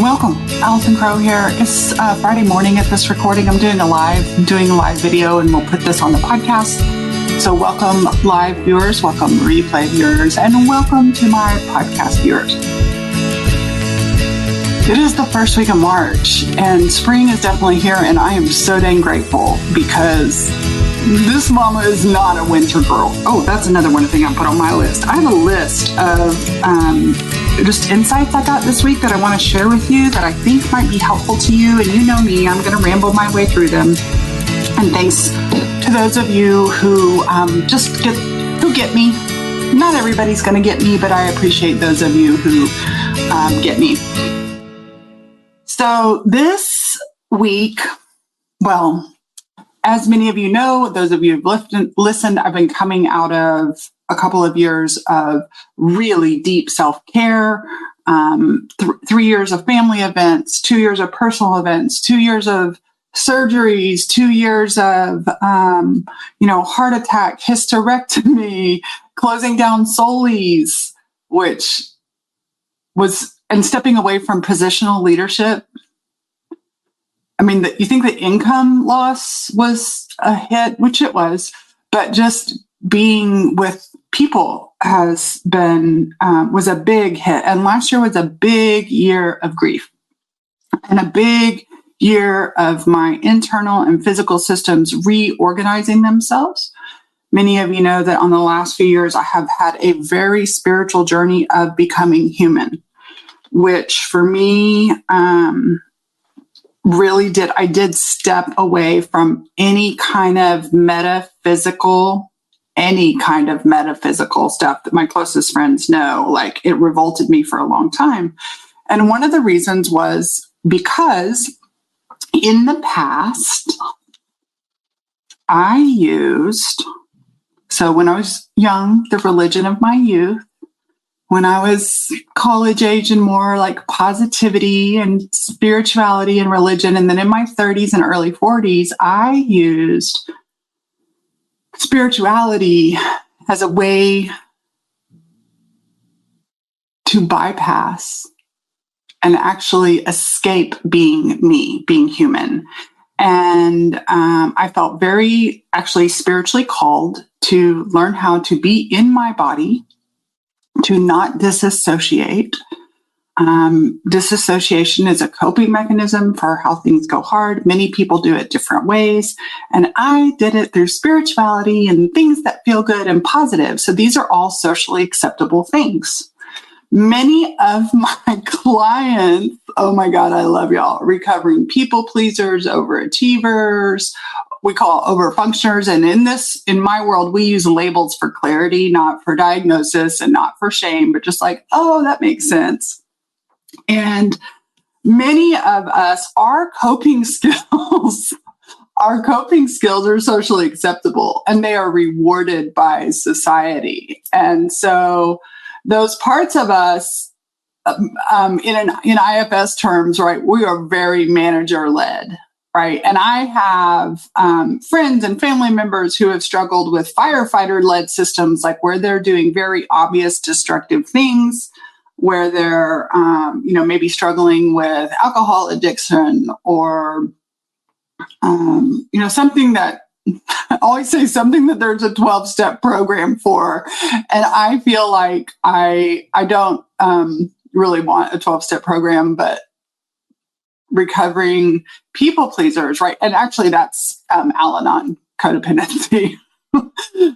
Welcome, Allison Crow here. It's Friday morning at this recording. I'm doing a live video, and we'll put this on the podcast. So welcome live viewers, welcome replay viewers, and welcome to my podcast viewers. It is the first week of March, and spring is definitely here, and I am so dang grateful because this mama is not a winter girl. Oh, that's another one thing I put on my list. I have a list of just insights I got this week that I want to share with you that I think might be helpful to you. And you know me, I'm going to ramble my way through them. And thanks to those of you who get me. Not everybody's going to get me, but I appreciate those of you who get me. So this week, well, as many of you know, those of you who've listened, I've been coming out of a couple of years of really deep self-care, 3 years of family events, 2 years of personal events, 2 years of surgeries, 2 years of, heart attack, hysterectomy, closing down Solis, which was, and stepping away from positional leadership. I mean, you think the income loss was a hit, which it was, but just being with people has been, was a big hit. And last year was a big year of grief and a big year of my internal and physical systems reorganizing themselves. Many of you know that on the last few years, I have had a very spiritual journey of becoming human, which for me, I did step away from any kind of metaphysical stuff that my closest friends know. Like, it revolted me for a long time. And one of the reasons was because in the past, so when I was young, the religion of my youth, when I was college age and more like positivity and spirituality and religion, and then in my 30s and early 40s, I used spirituality as a way to bypass and actually escape being me, being human. And I felt very actually spiritually called to learn how to be in my body, to not disassociate. Disassociation is a coping mechanism for how things go hard. Many people do it different ways. And I did it through spirituality and things that feel good and positive. So these are all socially acceptable things. Many of my clients, oh my God, I love y'all, recovering people pleasers, overachievers, we call overfunctioners. And in my world, we use labels for clarity, not for diagnosis and not for shame, but just like, oh, that makes sense. And many of us, our coping skills are socially acceptable and they are rewarded by society. And so those parts of us, in IFS terms, right, we are very manager-led. Right. And I have friends and family members who have struggled with firefighter-led systems, like where they're doing very obvious destructive things, where they're, maybe struggling with alcohol addiction or, something that I always say something that there's a 12-step program for. And I feel like I don't really want a 12-step program, but recovering people pleasers, right? And actually that's Al-Anon codependency.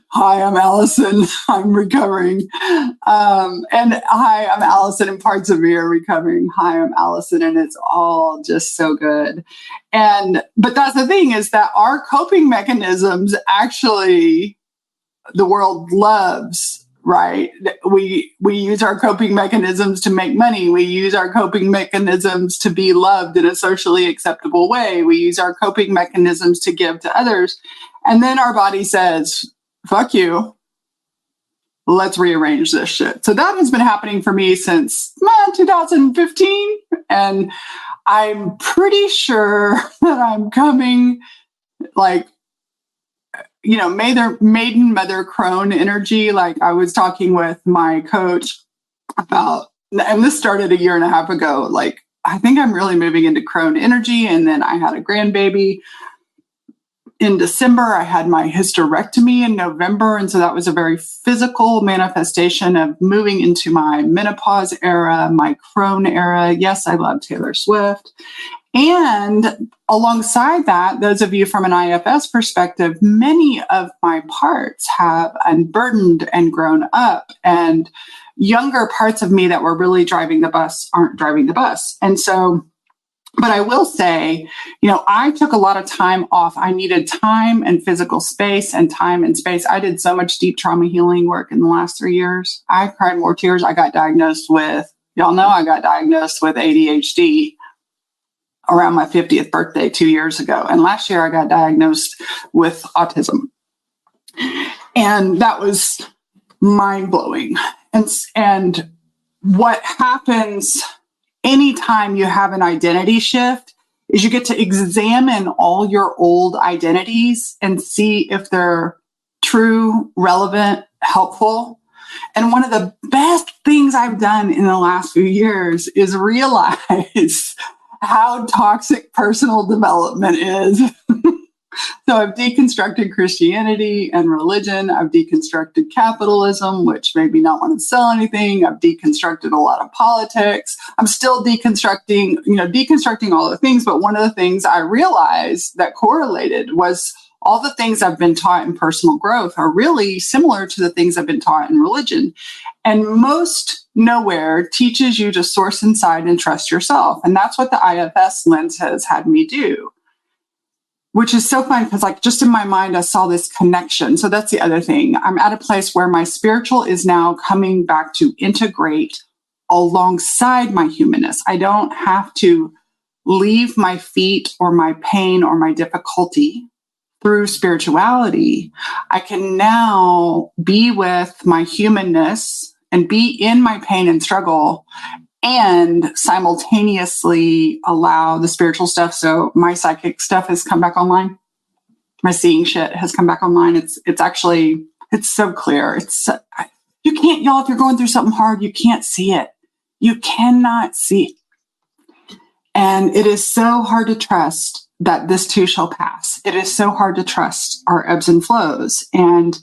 Hi, I'm Allison. I'm recovering. And hi, I'm Allison in parts of me are recovering. Hi, I'm Allison. And it's all just so good. But that's the thing, is that our coping mechanisms, actually, the world loves. Right. We use our coping mechanisms to make money. We use our coping mechanisms to be loved in a socially acceptable way. We use our coping mechanisms to give to others. And then our body says, fuck you. Let's rearrange this shit. So that has been happening for me since 2015. And I'm pretty sure that I'm coming like, maiden mother crone energy. Like I was talking with my coach about, and this started a year and a half ago, like I think I'm really moving into crone energy. And then I had a grandbaby in December. I had my hysterectomy in November. And so that was a very physical manifestation of moving into my menopause era, my crone era. Yes, I love Taylor Swift. And alongside that, those of you from an IFS perspective, many of my parts have unburdened and grown up, and younger parts of me that were really driving the bus aren't driving the bus. And so, but I will say, I took a lot of time off. I needed time and physical space and time and space. I did so much deep trauma healing work in the last 3 years. I cried more tears. I got diagnosed with, y'all know I got diagnosed with ADHD around my 50th birthday 2 years ago. And last year I got diagnosed with autism. And that was mind-blowing. And what happens anytime you have an identity shift is you get to examine all your old identities and see if they're true, relevant, helpful. And one of the best things I've done in the last few years is realize how toxic personal development is. So I've deconstructed Christianity and religion. I've deconstructed capitalism, which made me not want to sell anything. I've deconstructed a lot of politics. I'm still deconstructing all the things. But one of the things I realized that correlated was all the things I've been taught in personal growth are really similar to the things I've been taught in religion. And most nowhere teaches you to source inside and trust yourself. And that's what the IFS lens has had me do, which is so fun because just in my mind, I saw this connection. So that's the other thing. I'm at a place where my spiritual is now coming back to integrate alongside my humanness. I don't have to leave my feet or my pain or my difficulty through spirituality. I can now be with my humanness and be in my pain and struggle and simultaneously allow the spiritual stuff. So my psychic stuff has come back online. My seeing shit has come back online. It's so clear. You can't, y'all, if you're going through something hard, you can't see it. You cannot see it. And it is so hard to trust that this too shall pass. It is so hard to trust our ebbs and flows. And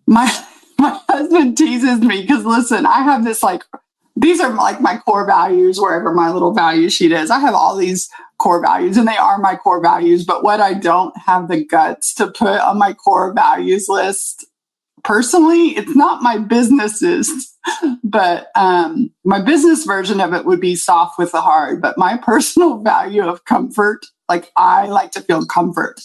my husband teases me because, listen, I have this these are my core values, wherever my little value sheet is. I have all these core values and they are my core values. But what I don't have the guts to put on my core values list personally, it's not my businesses, but my business version of it would be soft with the hard. But my personal value of comfort, I like to feel comfort.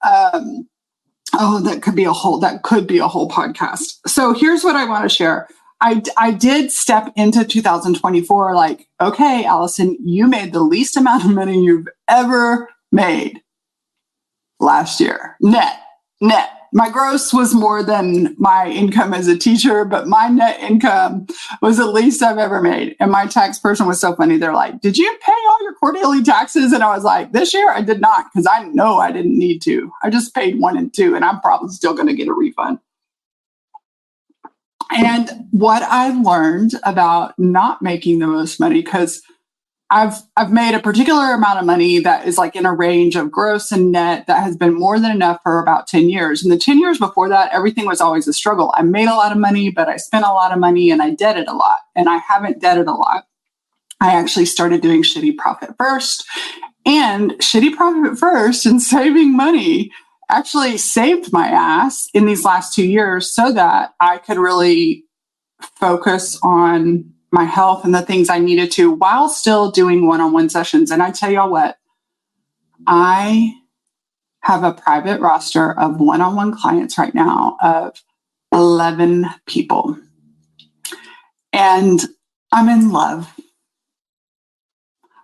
That could be a whole podcast. So here's what I want to share. I did step into 2024 okay, Allison, you made the least amount of money you've ever made last year. Net. My gross was more than my income as a teacher, but my net income was the least I've ever made. And my tax person was so funny. They're like, did you pay all your quarterly taxes? And I was like, this year I did not, because I know I didn't need to. I just paid 1 and 2, and I'm probably still going to get a refund. And what I learned about not making the most money, because I've made a particular amount of money that is in a range of gross and net that has been more than enough for about 10 years. And the 10 years before that, everything was always a struggle. I made a lot of money, but I spent a lot of money and I debted a lot. And I haven't debted a lot. I actually started doing shitty profit first. And shitty profit first and saving money actually saved my ass in these last 2 years so that I could really focus on my health and the things I needed to while still doing one-on-one sessions. And I tell y'all what, I have a private roster of one-on-one clients right now of 11 people. And I'm in love.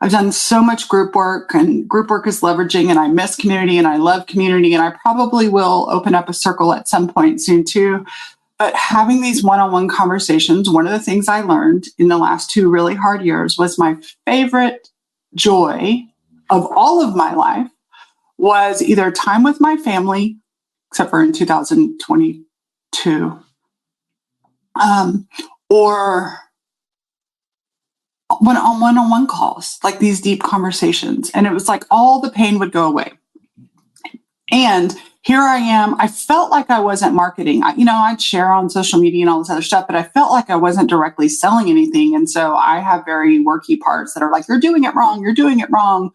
I've done so much group work, and group work is leveraging, and I miss community and I love community, and I probably will open up a circle at some point soon too. But having these one-on-one conversations, one of the things I learned in the last 2 really hard years was my favorite joy of all of my life was either time with my family, except for in 2022, or one-on-one calls, like these deep conversations. And it was like all the pain would go away. And here I am. I felt like I wasn't marketing. I'd share on social media and all this other stuff, but I felt like I wasn't directly selling anything. And so I have very worky parts that are like, you're doing it wrong. You're doing it wrong.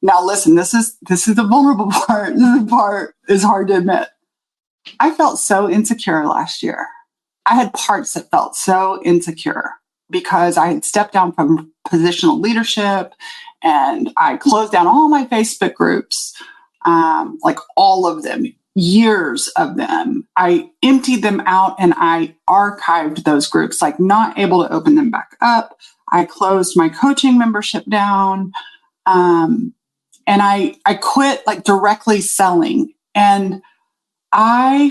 Now, listen, this is the vulnerable part. This part is hard to admit. I felt so insecure last year. I had parts that felt so insecure because I had stepped down from positional leadership and I closed down all my Facebook groups. Like all of them, years of them. I emptied them out and I archived those groups, like not able to open them back up. I closed my coaching membership down. And I quit like directly selling. And I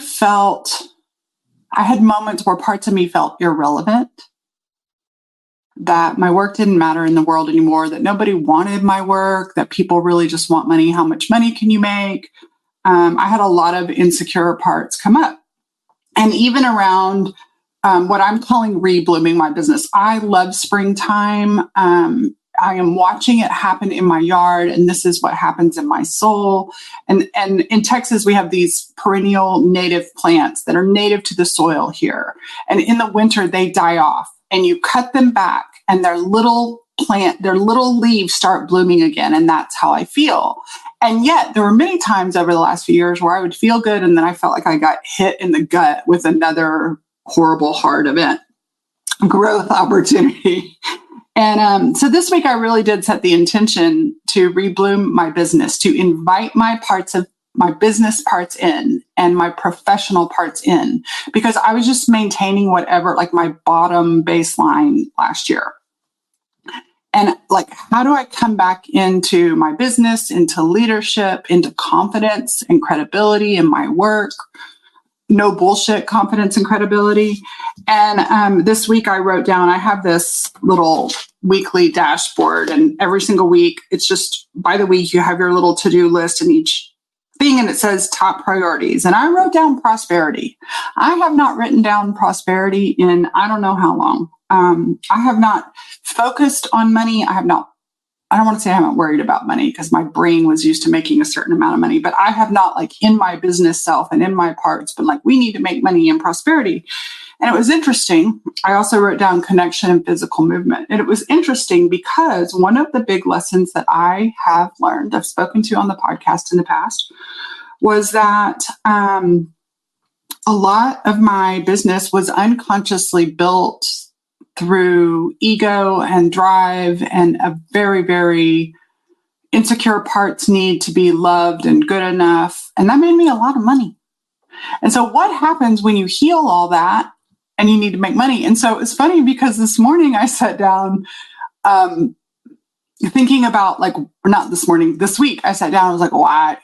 had moments where parts of me felt irrelevant, that my work didn't matter in the world anymore, that nobody wanted my work, that people really just want money. How much money can you make? I had a lot of insecure parts come up. And even around what I'm calling reblooming my business. I love springtime. I am watching it happen in my yard, and this is what happens in my soul. And in Texas, we have these perennial native plants that are native to the soil here. And in the winter, they die off. And you cut them back and their little leaves start blooming again. And that's how I feel. And yet there were many times over the last few years where I would feel good. And then I felt like I got hit in the gut with another horrible, hard event, growth opportunity. And so this week I really did set the intention to rebloom my business, to invite my business parts in and my professional parts in, because I was just maintaining whatever, like my bottom baseline last year. And like, how do I come back into my business, into leadership, into confidence and credibility in my work? No bullshit confidence and credibility. And this week I wrote down, I have this little weekly dashboard, and every single week, it's just by the week, you have your little to-do list in each thing, and it says top priorities. And I wrote down prosperity. I have not written down prosperity in I don't know how long. I have not focused on money. I don't want to say I haven't worried about money because my brain was used to making a certain amount of money, but I have not, like in my business self and in my parts, been like, we need to make money and prosperity. And it was interesting. I also wrote down connection and physical movement. And it was interesting because one of the big lessons that I have learned, I've spoken to on the podcast in the past, was that a lot of my business was unconsciously built through ego and drive and a very, very insecure parts need to be loved and good enough. And that made me a lot of money. And so what happens when you heal all that and you need to make money? And so it's funny because this morning I sat down thinking about this week I sat down, I was like, why?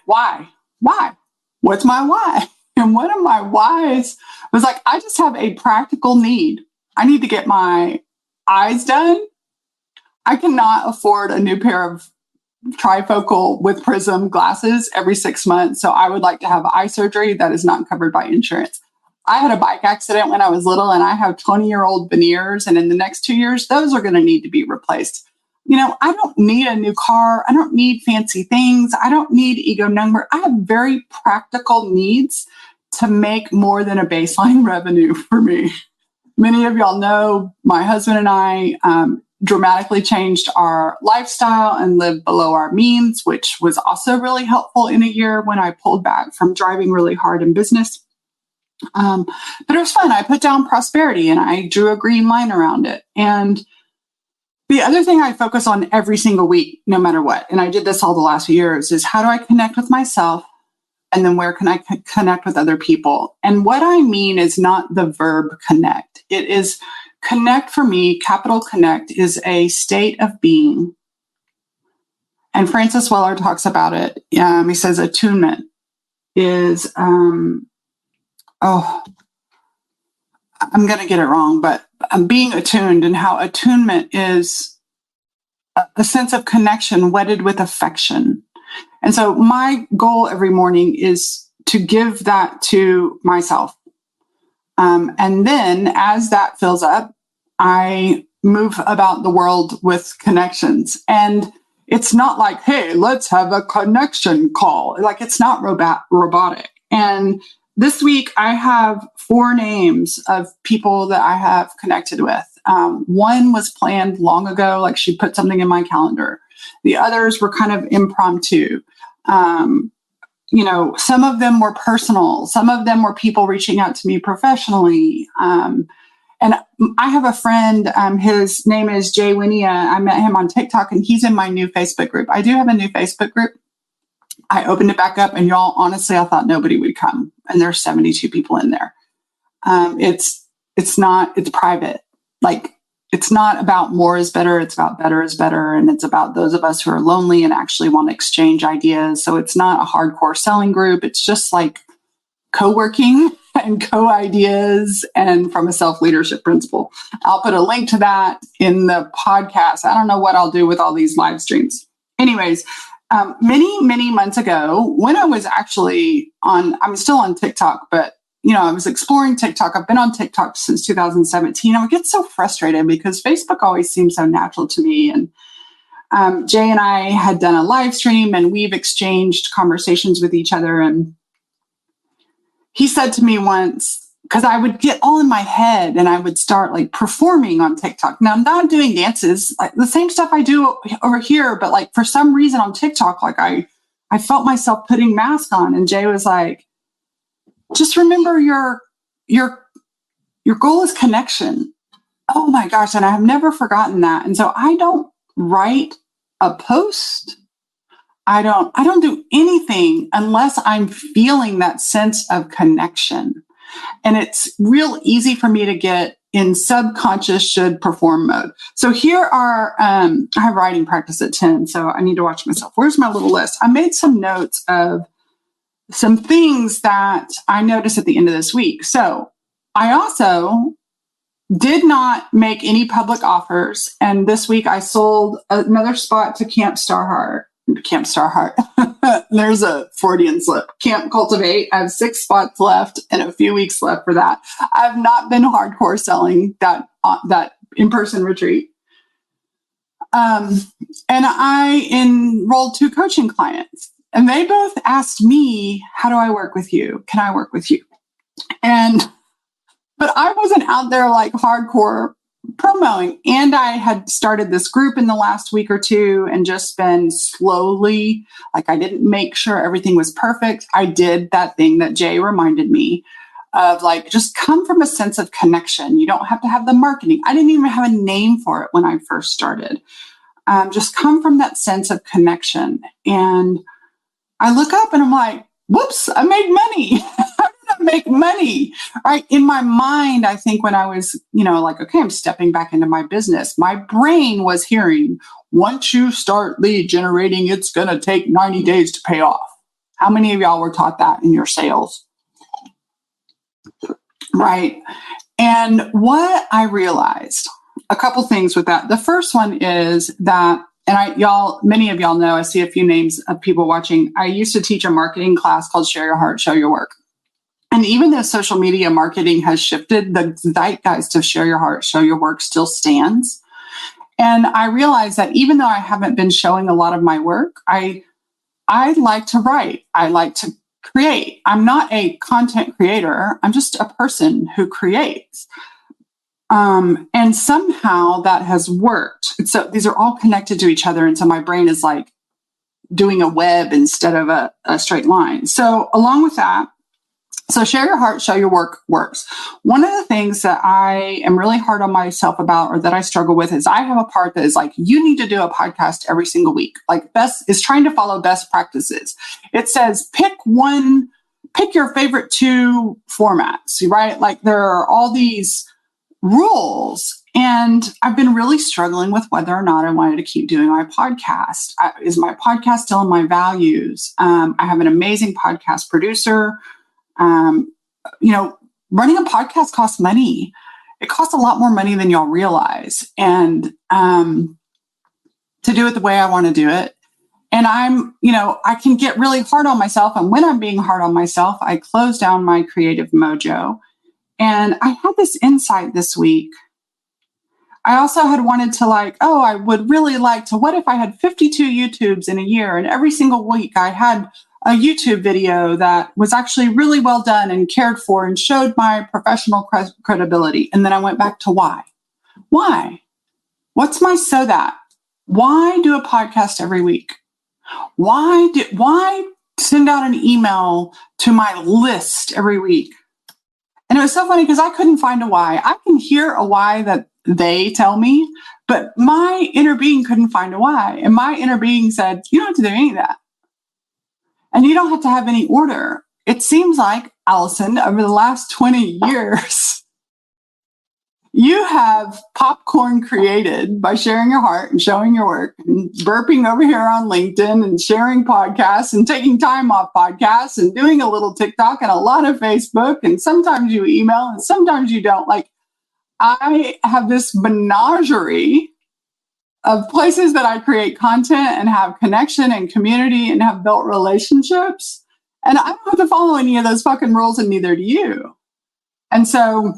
What's my why? And one of my whys was like, I just have a practical need. I need to get my eyes done. I cannot afford a new pair of trifocal with prism glasses every 6 months. So I would like to have eye surgery that is not covered by insurance. I had a bike accident when I was little and I have 20-year-old veneers. And in the next 2 years, those are going to need to be replaced. I don't need a new car. I don't need fancy things. I don't need ego number. I have very practical needs to make more than a baseline revenue for me. Many of y'all know my husband and I dramatically changed our lifestyle and lived below our means, which was also really helpful in a year when I pulled back from driving really hard in business. But it was fun. I put down prosperity and I drew a green line around it. And the other thing I focus on every single week, no matter what, and I did this all the last few years, is how do I connect with myself? And then where can I connect with other people? And what I mean is not the verb connect. It is connect for me. Capital connect is a state of being. And Francis Weller talks about it. He says attunement is, I'm going to get it wrong, but I'm being attuned, and how attunement is a sense of connection wedded with affection. And so my goal every morning is to give that to myself. And then as that fills up, I move about the world with connections. And it's not like, hey, let's have a connection call. Like, it's not robotic. And this week I have 4 names of people that I have connected with. One was planned long ago, like she put something in my calendar. The others were kind of impromptu. Some of them were personal. Some of them were people reaching out to me professionally. And I have a friend, his name is Jay Winia. I met him on TikTok, and he's in my new Facebook group. I do have a new Facebook group. I opened it back up, and y'all, honestly, I thought nobody would come. And there's 72 people in there. It's private. Like, it's not about more is better. It's about better is better. And it's about those of us who are lonely and actually want to exchange ideas. So it's not a hardcore selling group. It's just like co-working and co-ideas and from a self-leadership principle. I'll put a link to that in the podcast. I don't know what I'll do with all these live streams. Anyways, many months ago, when I was actually I'm still on TikTok, but I was exploring TikTok. I've been on TikTok since 2017. I would get so frustrated because Facebook always seemed so natural to me. And Jay and I had done a live stream, and we've exchanged conversations with each other. And he said to me once, because I would get all in my head and I would start like performing on TikTok. Now, I'm not doing dances, like the same stuff I do over here, but like for some reason on TikTok, like I felt myself putting mask on. And Jay was like, just remember your goal is connection. Oh my gosh. And I have never forgotten that. And so I don't write a post. I don't do anything unless I'm feeling that sense of connection. And it's real easy for me to get in subconscious should perform mode. So here are, I have writing practice at 10, so I need to watch myself. Where's my little list? I made some notes of some things that I noticed at the end of this week. So I also did not make any public offers. And this week I sold another spot to Camp Starheart. There's a Freudian slip. Camp Cultivate. I have 6 spots left and a few weeks left for that. I've not been hardcore selling that in-person retreat. And I enrolled 2 coaching clients, and they both asked me, how do I work with you? Can I work with you? But I wasn't out there like hardcore promoting. And I had started this group in the last week or 2 and just been slowly, like I didn't make sure everything was perfect. I did that thing that Jay reminded me of, like, just come from a sense of connection. You don't have to have the marketing. I didn't even have a name for it when I first started. Just come from that sense of connection. And I look up and I'm like, whoops, I made money. How did I make money? Right. In my mind, I think when I was, like, okay, I'm stepping back into my business, my brain was hearing, once you start lead generating, it's going to take 90 days to pay off. How many of y'all were taught that in your sales? Right. And what I realized, a couple things with that. The first one is that, and many of y'all know, I see a few names of people watching. I used to teach a marketing class called Share Your Heart, Show Your Work. And even though social media marketing has shifted, the zeitgeist of Share Your Heart, Show Your Work still stands. And I realized that even though I haven't been showing a lot of my work, I like to write. I like to create. I'm not a content creator. I'm just a person who creates. And somehow that has worked. So these are all connected to each other. And so my brain is like doing a web instead of a straight line. So along with that, so Share Your Heart, Show Your Work works. One of the things that I am really hard on myself about, or that I struggle with, is I have a part that is like, you need to do a podcast every single week. Like, best is trying to follow best practices. It says, pick your favorite 2 formats, right? Like, there are all these rules. And I've been really struggling with whether or not I wanted to keep doing my podcast. Is my podcast still in my values? I have an amazing podcast producer. Running a podcast costs money. It costs a lot more money than y'all realize. And to do it the way I want to do it. And I can get really hard on myself. And when I'm being hard on myself, I close down my creative mojo. And I had this insight this week. I also had wanted to I would really like to, what if I had 52 YouTubes in a year and every single week I had a YouTube video that was actually really well done and cared for and showed my professional credibility. And then I went back to why? Why? What's my so that? Why do a podcast every week? Why send out an email to my list every week? And it was so funny because I couldn't find a why. I can hear a why that they tell me, but my inner being couldn't find a why. And my inner being said, you don't have to do any of that. And you don't have to have any order. It seems like, Allison, over the last 20 years, you have popcorn created by sharing your heart and showing your work and burping over here on LinkedIn and sharing podcasts and taking time off podcasts and doing a little TikTok and a lot of Facebook. And sometimes you email and sometimes you don't. I have this menagerie of places that I create content and have connection and community and have built relationships. And I don't have to follow any of those fucking rules, and neither do you. And so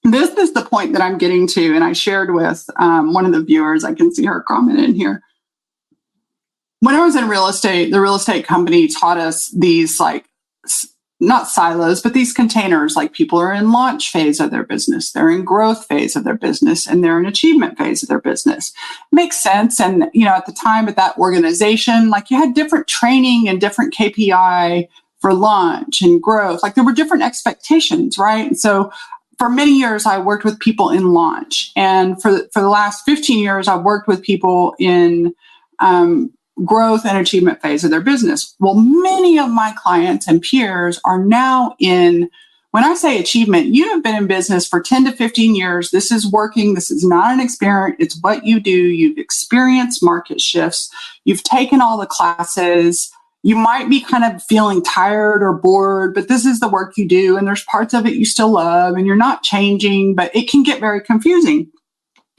this is the point that I'm getting to. And I shared with one of the viewers, I can see her comment in here. When I was in real estate, the real estate company taught us these not silos, but these containers. People are in launch phase of their business, they're in growth phase of their business, and they're in achievement phase of their business. Makes sense. And, at the time at that organization, you had different training and different KPI for launch and growth. There were different expectations, right? And so for many years, I worked with people in launch. And for the last 15 years, I've worked with people in growth and achievement phase of their business. Well, many of my clients and peers are now in, when I say achievement, you have been in business for 10 to 15 years. This is working. This is not an experiment. It's what you do. You've experienced market shifts. You've taken all the classes. You might be kind of feeling tired or bored, but this is the work you do. And there's parts of it you still love and you're not changing, but it can get very confusing.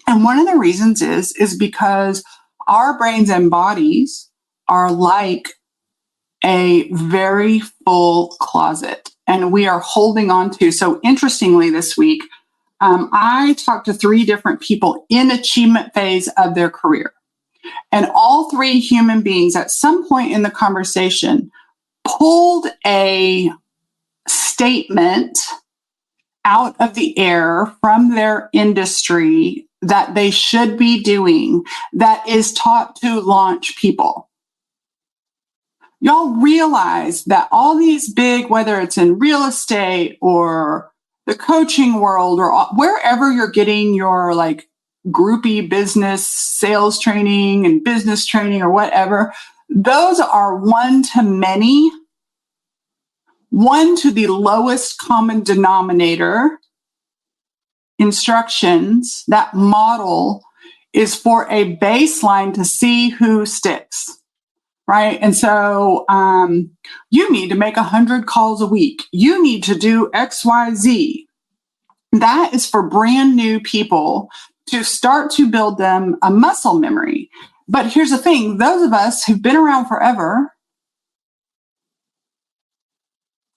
And one of the reasons is because our brains and bodies are like a very full closet, and we are holding on to. So interestingly, this week, I talked to 3 different people in achievement phase of their career. And all 3 human beings at some point in the conversation pulled a statement out of the air from their industry that they should be doing that is taught to launch people. Y'all realize that all these big, whether it's in real estate or the coaching world or wherever you're getting your groupie business sales training and business training or whatever, those are one to many, one to the lowest common denominator instructions. That model is for a baseline to see who sticks, right? And so you need to make 100 calls a week. You need to do X, Y, Z. That is for brand new people to start to build them a muscle memory. But here's the thing, those of us who've been around forever,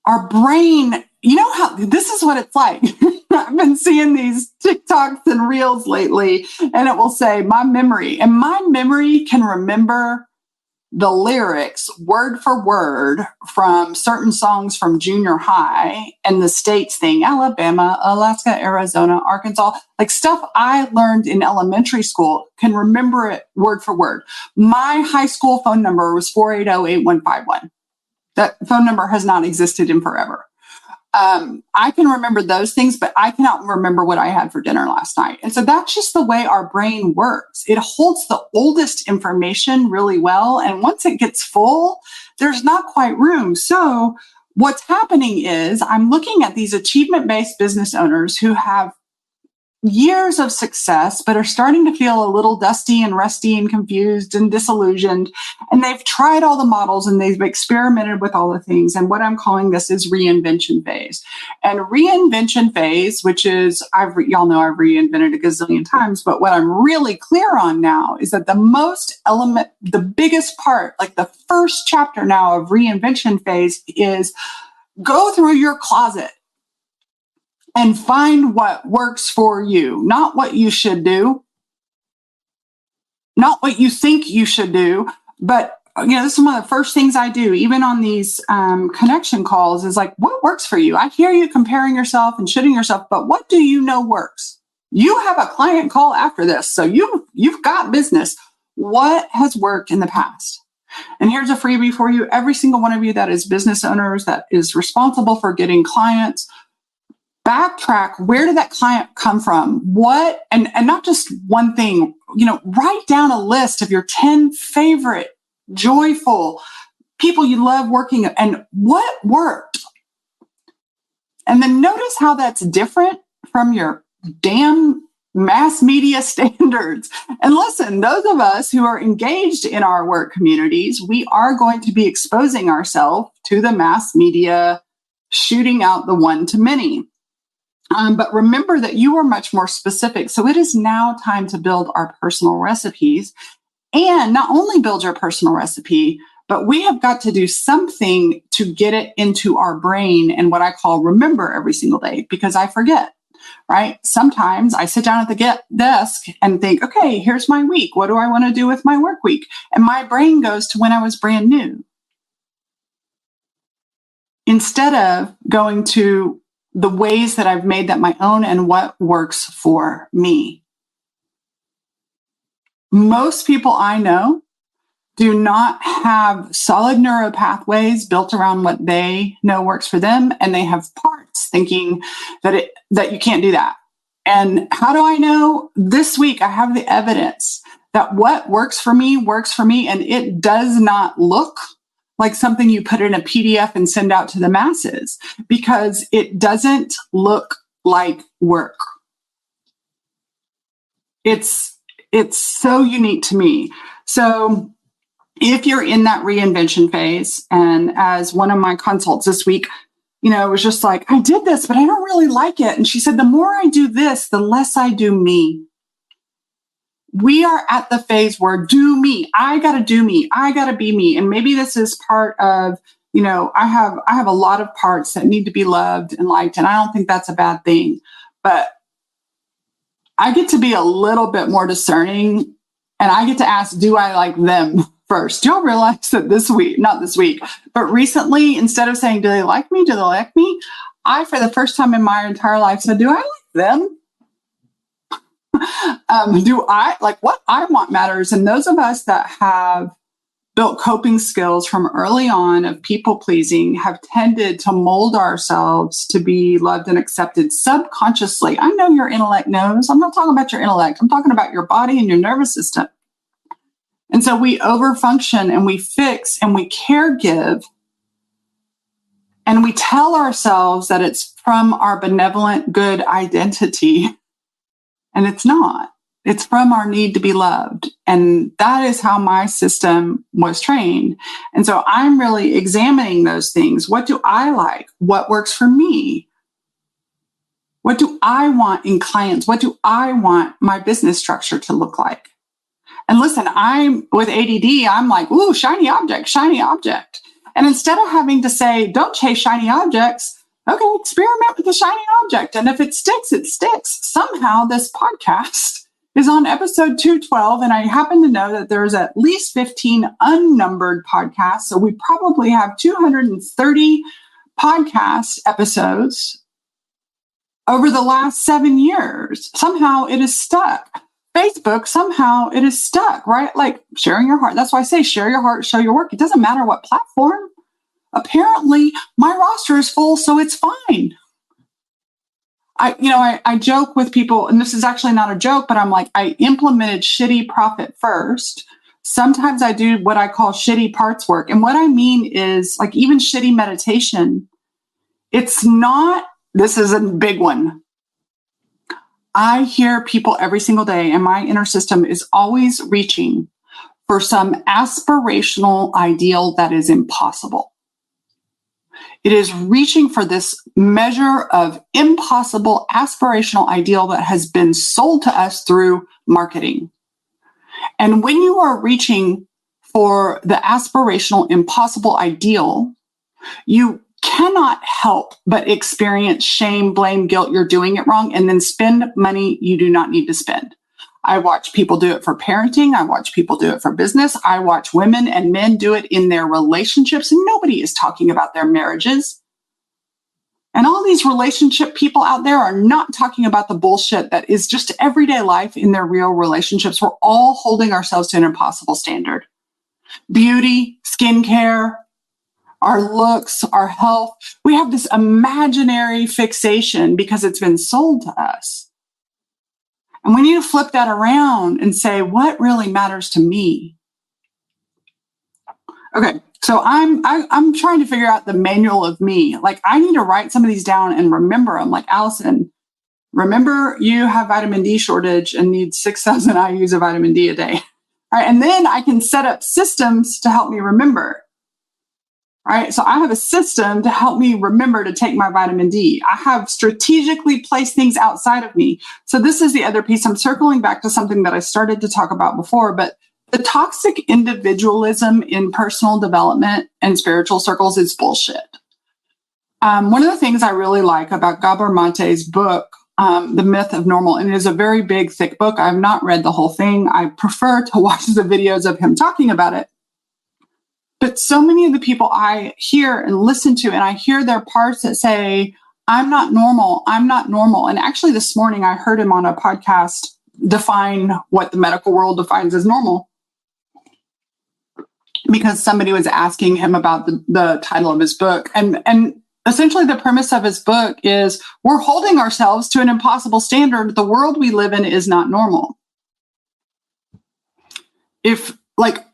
our brain, how this is what it's like. I've been seeing these TikToks and reels lately, and it will say my memory. And my memory can remember the lyrics word for word from certain songs from junior high and the states thing, Alabama, Alaska, Arizona, Arkansas, stuff I learned in elementary school, can remember it word for word. My high school phone number was 480-8151. That phone number has not existed in forever. I can remember those things, but I cannot remember what I had for dinner last night. And so that's just the way our brain works. It holds the oldest information really well. And once it gets full, there's not quite room. So what's happening is I'm looking at these achievement-based business owners who have years of success, but are starting to feel a little dusty and rusty and confused and disillusioned. And they've tried all the models and they've experimented with all the things. And what I'm calling this is reinvention phase. And reinvention phase, which is, y'all know I've reinvented a gazillion times, but what I'm really clear on now is that the biggest part, the first chapter now of reinvention phase is go through your closet and find what works for you, not what you should do, not what you think you should do. But, this is one of the first things I do, even on these connection calls, is like, what works for you? I hear you comparing yourself and shooting yourself, but what do you know works? You have a client call after this, so you've got business. What has worked in the past? And here's a freebie for you. Every single one of you that is business owners, that is responsible for getting clients, backtrack. Where did that client come from? What, and not just one thing, write down a list of your 10 favorite, joyful people you love working and what worked. And then notice how that's different from your damn mass media standards. And listen, those of us who are engaged in our work communities, we are going to be exposing ourselves to the mass media, shooting out the one-to-many. But remember that you are much more specific. So it is now time to build our personal recipes, and not only build your personal recipe, but we have got to do something to get it into our brain and what I call remember every single day, because I forget, right? Sometimes I sit down at the desk and think, okay, here's my week. What do I want to do with my work week? And my brain goes to when I was brand new, instead of going to the ways that I've made that my own and what works for me. Most people I know do not have solid neural pathways built around what they know works for them, and they have parts thinking that you can't do that. And how do I know? This week I have the evidence that what works for me, and it does not look like something you put in a PDF and send out to the masses, because it doesn't look like work. It's so unique to me. So if you're in that reinvention phase, and as one of my consults this week, it was just like, I did this, but I don't really like it. And she said, the more I do this, the less I do me. We are at the phase where do me. I got to do me. I got to be me. And maybe this is part of, I have a lot of parts that need to be loved and liked. And I don't think that's a bad thing, but I get to be a little bit more discerning, and I get to ask, do I like them first? Do y'all realize that not this week, but recently, instead of saying, do they like me? Do they like me? I, for the first time in my entire life, said, do I like them? Do I like what I want matters? And those of us that have built coping skills from early on of people pleasing have tended to mold ourselves to be loved and accepted subconsciously. I know your intellect knows. I'm not talking about your intellect. I'm talking about your body and your nervous system. And so we overfunction and we fix and we caregive, and we tell ourselves that it's from our benevolent, good identity. And it's not. It's from our need to be loved. And that is how my system was trained. And so I'm really examining those things. What do I like? What works for me? What do I want in clients? What do I want my business structure to look like? And listen, I'm with ADD, I'm like, ooh, shiny object, shiny object. And instead of having to say, don't chase shiny objects, okay, experiment with the shiny object. And if it sticks, it sticks. Somehow this podcast is on episode 212. And I happen to know that there's at least 15 unnumbered podcasts. So we probably have 230 podcast episodes over the last 7 years. Somehow it is stuck. Facebook, somehow it is stuck, right? Like sharing your heart. That's why I say share your heart, show your work. It doesn't matter what platform. Apparently my roster is full, so it's fine. I joke with people, and this is actually not a joke, but I'm like, I implemented shitty profit first. Sometimes I do what I call shitty parts work. And what I mean is like even shitty meditation. It's not, this is a big one. I hear people every single day, and my inner system is always reaching for some aspirational ideal that is impossible. It is reaching for this measure of impossible aspirational ideal that has been sold to us through marketing. And when you are reaching for the aspirational impossible ideal, you cannot help but experience shame, blame, guilt, you're doing it wrong, and then spend money you do not need to spend. I watch people do it for parenting. I watch people do it for business. I watch women and men do it in their relationships. Nobody is talking about their marriages. And all these relationship people out there are not talking about the bullshit that is just everyday life in their real relationships. We're all holding ourselves to an impossible standard. Beauty, skincare, our looks, our health. We have this imaginary fixation because it's been sold to us. And we need to flip that around and say, what really matters to me? Okay, so I'm trying to figure out the manual of me. Like, I need to write some of these down and remember them. Like, Allison, remember you have vitamin D shortage and need 6,000 IUs of vitamin D a day. All right, and then I can set up systems to help me remember. All right, so I have a system to help me remember to take my vitamin D. I have strategically placed things outside of me. So this is the other piece. I'm circling back to something that I started to talk about before, but the toxic individualism in personal development and spiritual circles is bullshit. One of the things I really like about Gabor Mate's book, The Myth of Normal, and it is a very big, thick book. I've not read the whole thing. I prefer to watch the videos of him talking about it. But so many of the people I hear and listen to, and I hear their parts that say, I'm not normal, I'm not normal. And actually this morning I heard him on a podcast define what the medical world defines as normal, because somebody was asking him about the title of his book. And essentially the premise of his book is we're holding ourselves to an impossible standard. The world we live in is not normal. If, like,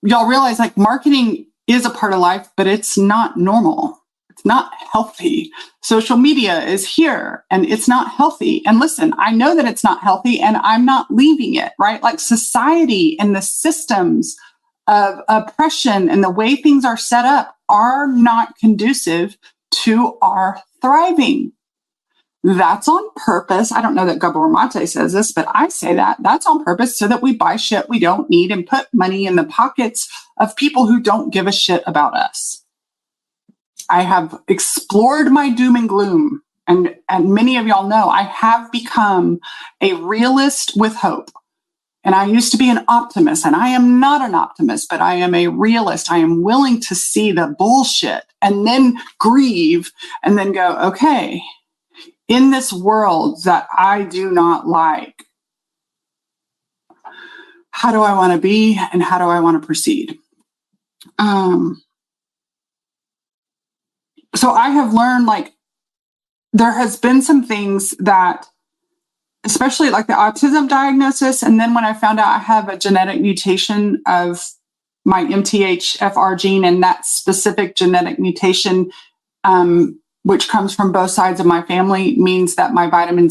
y'all realize, like, marketing is a part of life, but it's not normal. It's not healthy. Social media is here and it's not healthy. And listen, I know that it's not healthy and I'm not leaving it, right? Like, society and the systems of oppression and the way things are set up are not conducive to our thriving. That's on purpose. I don't know that Gabor Mate says this, but I say that. That's on purpose so that we buy shit we don't need and put money in the pockets of people who don't give a shit about us. I have explored my doom and gloom, and many of y'all know I have become a realist with hope. And I used to be an optimist, and I am not an optimist, but I am a realist. I am willing to see the bullshit and then grieve and then go, okay, in this world that I do not like, how do I want to be and how do I want to proceed? So I have learned, like, there has been some things that, especially like the autism diagnosis, and then when I found out I have a genetic mutation of my MTHFR gene, and that specific genetic mutation, which comes from both sides of my family, means that my vitamin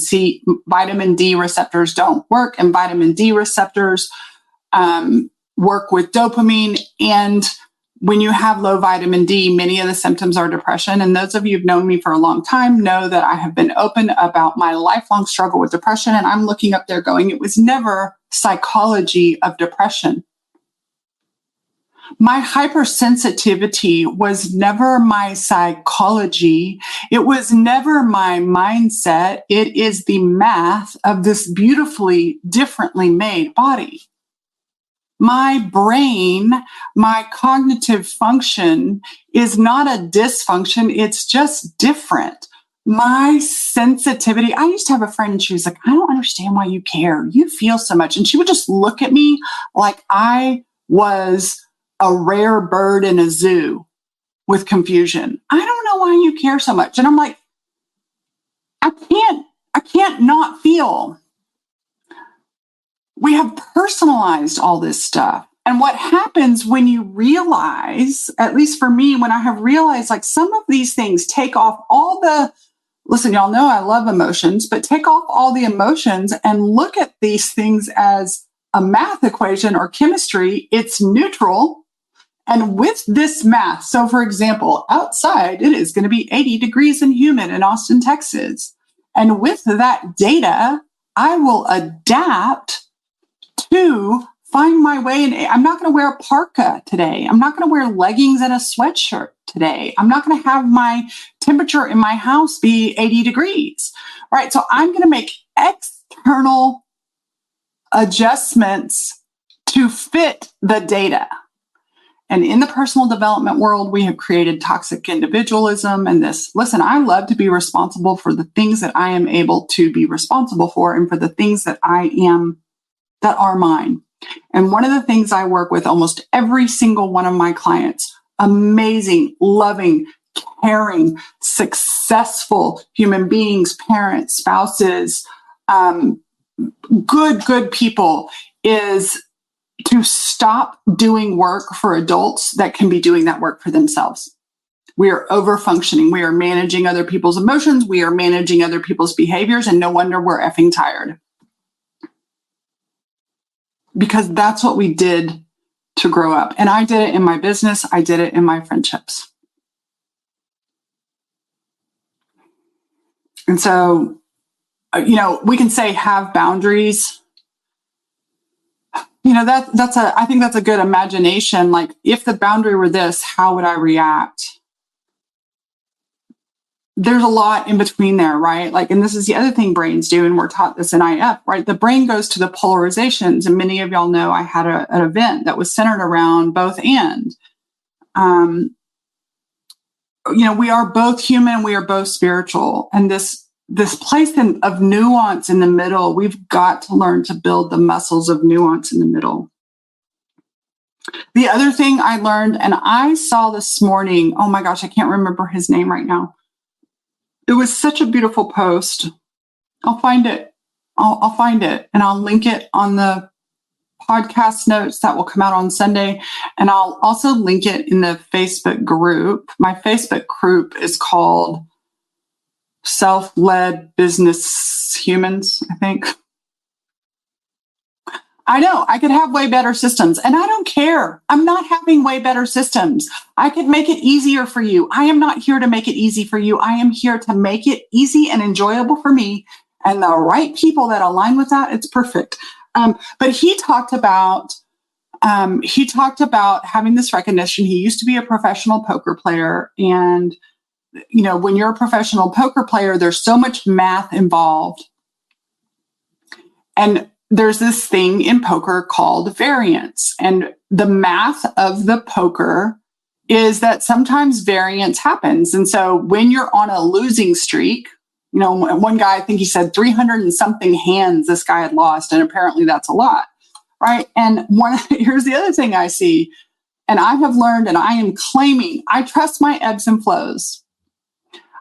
D receptors don't work, and vitamin D receptors work with dopamine. And when you have low vitamin D, many of the symptoms are depression. And those of you who've known me for a long time know that I have been open about my lifelong struggle with depression. And I'm looking up there going, it was never psychology of depression. My hypersensitivity was never my psychology. It was never my mindset. It is the math of this beautifully differently made body. My brain, my cognitive function is not a dysfunction. It's just different. My sensitivity, I used to have a friend and she was like, I don't understand why you care. You feel so much. And she would just look at me like I was a rare bird in a zoo with confusion. I don't know why you care so much. And I'm like, I can't not feel. We have personalized all this stuff. And what happens when you realize, at least for me, when I have realized, like, some of these things take off all the, listen, y'all know I love emotions, but take off all the emotions and look at these things as a math equation or chemistry. It's neutral. And with this math, so for example, outside, it is going to be 80 degrees and humid in Austin, Texas. And with that data, I will adapt to find my way. And I'm not going to wear a parka today. I'm not going to wear leggings and a sweatshirt today. I'm not going to have my temperature in my house be 80 degrees, right? So I'm going to make external adjustments to fit the data. And in the personal development world, we have created toxic individualism and this, listen, I love to be responsible for the things that I am able to be responsible for and for the things that that are mine. And one of the things I work with almost every single one of my clients, amazing, loving, caring, successful human beings, parents, spouses, good people, is to stop doing work for adults that can be doing that work for themselves. We are over functioning. We are managing other people's emotions. We are managing other people's behaviors. And no wonder we're effing tired. Because that's what we did to grow up. And I did it in my business. I did it in my friendships. And so, we can say have boundaries. I think that's a good imagination. Like, if the boundary were this, how would I react? There's a lot in between there, right? Like, and this is the other thing brains do, and we're taught this in IF, right? The brain goes to the polarizations, and many of y'all know I had an event that was centered around both and. We are both human, we are both spiritual, and this place of nuance in the middle, we've got to learn to build the muscles of nuance in the middle. The other thing I learned, and I saw this morning, oh my gosh, I can't remember his name right now. It was such a beautiful post. I'll find it. I'll find it, and I'll link it on the podcast notes that will come out on Sunday. And I'll also link it in the Facebook group. My Facebook group is called Self-Led Business Humans, I think. I know I could have way better systems, and I don't care. I'm not having way better systems. I could make it easier for you. I am not here to make it easy for you. I am here to make it easy and enjoyable for me. And the right people that align with that, it's perfect. But he talked about having this recognition. He used to be a professional poker player, and when you're a professional poker player, there's so much math involved. And there's this thing in poker called variance. And the math of the poker is that sometimes variance happens. And so when you're on a losing streak, one guy, I think he said 300 and something hands this guy had lost. And apparently that's a lot, right? And here's the other thing I see, and I have learned, and I am claiming, I trust my ebbs and flows.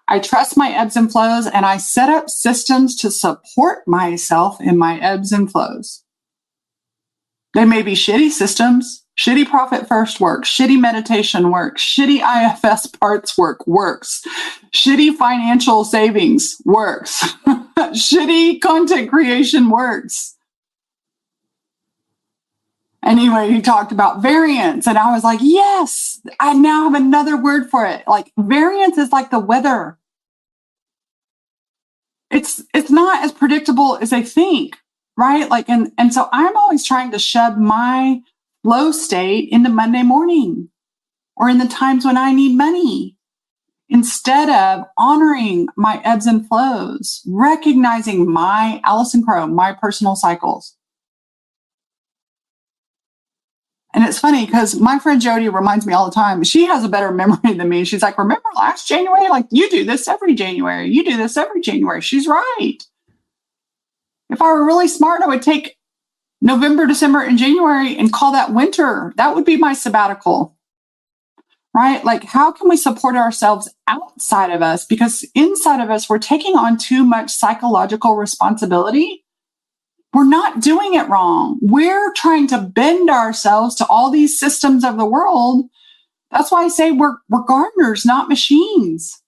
I trust my ebbs and flows, and I set up systems to support myself in my ebbs and flows. They may be shitty systems. Shitty profit first works. Shitty meditation works. Shitty IFS parts works. Shitty financial savings works. Shitty content creation works. Anyway, he talked about variance, and I was like, yes, I now have another word for it. Like, variance is like the weather. It's not as predictable as they think, right? Like, and so I'm always trying to shove my flow state into Monday morning or in the times when I need money, instead of honoring my ebbs and flows, recognizing my Allison Crow, my personal cycles. And it's funny because my friend Jody reminds me all the time. She has a better memory than me. She's like, remember last January? Like, you do this every January. You do this every January. She's right. If I were really smart, I would take November, December, and January and call that winter. That would be my sabbatical, right? Like, how can we support ourselves outside of us? Because inside of us, we're taking on too much psychological responsibility. We're not doing it wrong. We're trying to bend ourselves to all these systems of the world. That's why I say we're gardeners, not machines.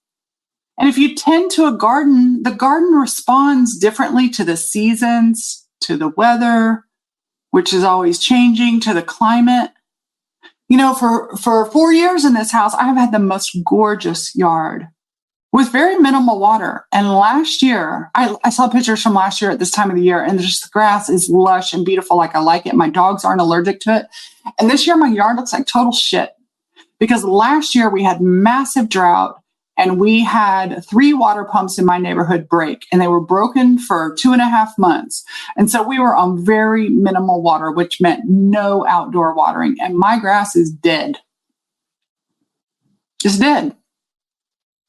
And if you tend to a garden, the garden responds differently to the seasons, to the weather, which is always changing, to the climate. For 4 years in this house, I have had the most gorgeous yard. with very minimal water. And last year, I saw pictures from last year at this time of the year, and just the grass is lush and beautiful like I like it. My dogs aren't allergic to it. And this year, my yard looks like total shit. Because last year, we had massive drought, and we had 3 water pumps in my neighborhood break, and they were broken for 2.5 months. And so we were on very minimal water, which meant no outdoor watering. And my grass is dead. It's dead.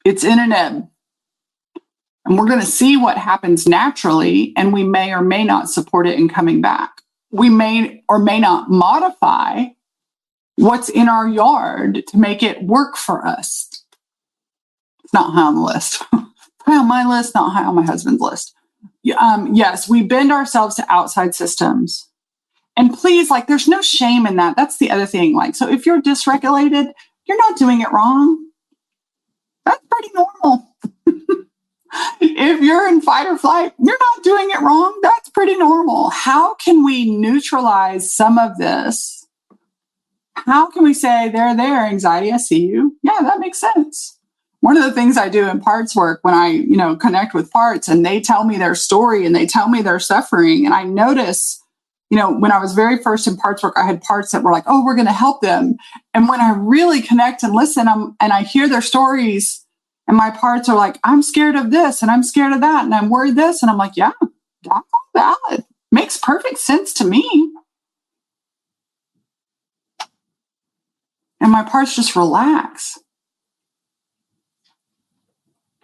It's in an ebb. And we're going to see what happens naturally, and we may or may not support it in coming back. We may or may not modify what's in our yard to make it work for us. It's not high on the list. High on my list, not high on my husband's list. Yes, we bend ourselves to outside systems. And please, like, there's no shame in that. That's the other thing. Like, so if you're dysregulated, you're not doing it wrong. That's pretty normal. If you're in fight or flight, you're not doing it wrong. That's pretty normal. How can we neutralize some of this? How can we say, there, anxiety, I see you. Yeah, that makes sense. One of the things I do in parts work when I, connect with parts and they tell me their story and they tell me their suffering. And I notice, when I was very first in parts work, I had parts that were like, oh, we're going to help them. And when I really connect and listen and I hear their stories and my parts are like, I'm scared of this and I'm scared of that and I'm worried this. And I'm like, yeah, that's all valid. Makes perfect sense to me. And my parts just relax.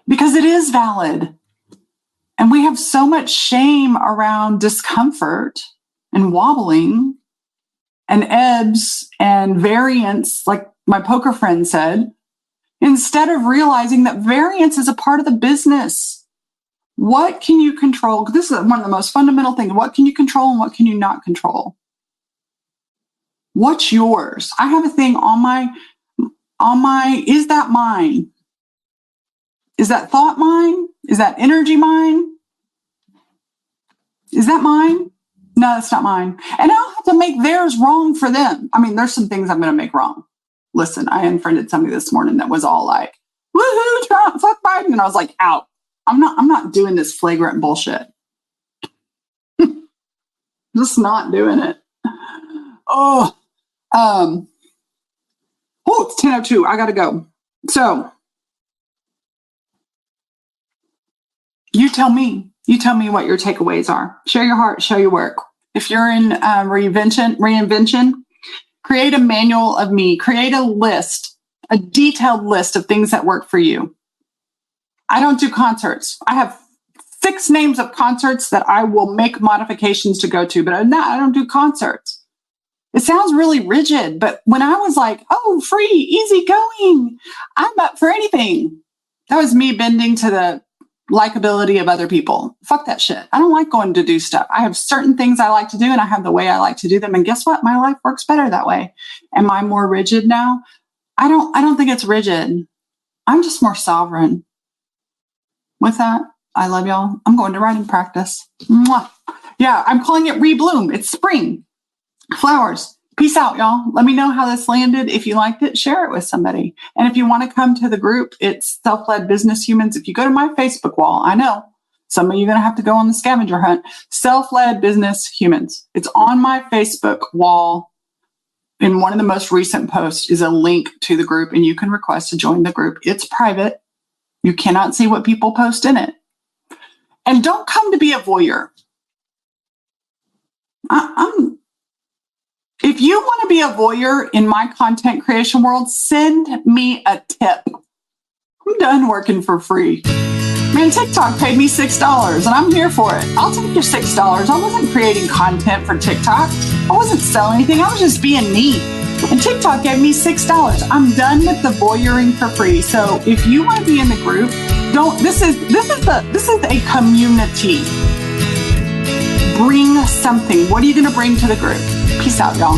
Because it is valid. And we have so much shame around discomfort and wobbling and ebbs and variance, like my poker friend said, instead of realizing that variance is a part of the business. What can you control? This is one of the most fundamental things. What can you control and what can you not control? What's yours? I have a thing on my, is that mine? Is that thought mine? Is that energy mine? Is that mine? No, that's not mine. And I don't have to make theirs wrong for them. I mean, there's some things I'm going to make wrong. Listen, I unfriended somebody this morning that was all like, woohoo, Trump, fuck Biden. And I was like, out. I'm not doing this flagrant bullshit. Just not doing it. It's 10:02. I got to go. So you tell me what your takeaways are. Share your heart, show your work. If you're in reinvention, create a manual of me, create a list, a detailed list of things that work for you. I don't do concerts. I have 6 names of concerts that I will make modifications to go to, but I don't do concerts. It sounds really rigid, but when I was like, oh, free, easy going, I'm up for anything. That was me bending to the likability of other people. Fuck that shit. I don't like going to do stuff. I have certain things I like to do and I have the way I like to do them. And guess what? My life works better that way. Am I more rigid now? I don't think it's rigid. I'm just more sovereign. With that, I love y'all. I'm going to writing practice. Mwah. Yeah, I'm calling it Rebloom. It's spring. Flowers. Peace out, y'all. Let me know how this landed. If you liked it, share it with somebody. And if you want to come to the group, it's Self-Led Business Humans. If you go to my Facebook wall, I know some of you are going to have to go on the scavenger hunt. Self-Led Business Humans. It's on my Facebook wall. In one of the most recent posts is a link to the group, and you can request to join the group. It's private. You cannot see what people post in it. And don't come to be a voyeur. If you want to be a voyeur in my content creation world, send me a tip. I'm done working for free. Man, TikTok paid me $6 and I'm here for it. I'll take your $6. I wasn't creating content for TikTok. I wasn't selling anything. I was just being neat. And TikTok gave me $6. I'm done with the voyeuring for free. So if you want to be in the group, this is a community. Bring something. What are you going to bring to the group? Peace out, y'all.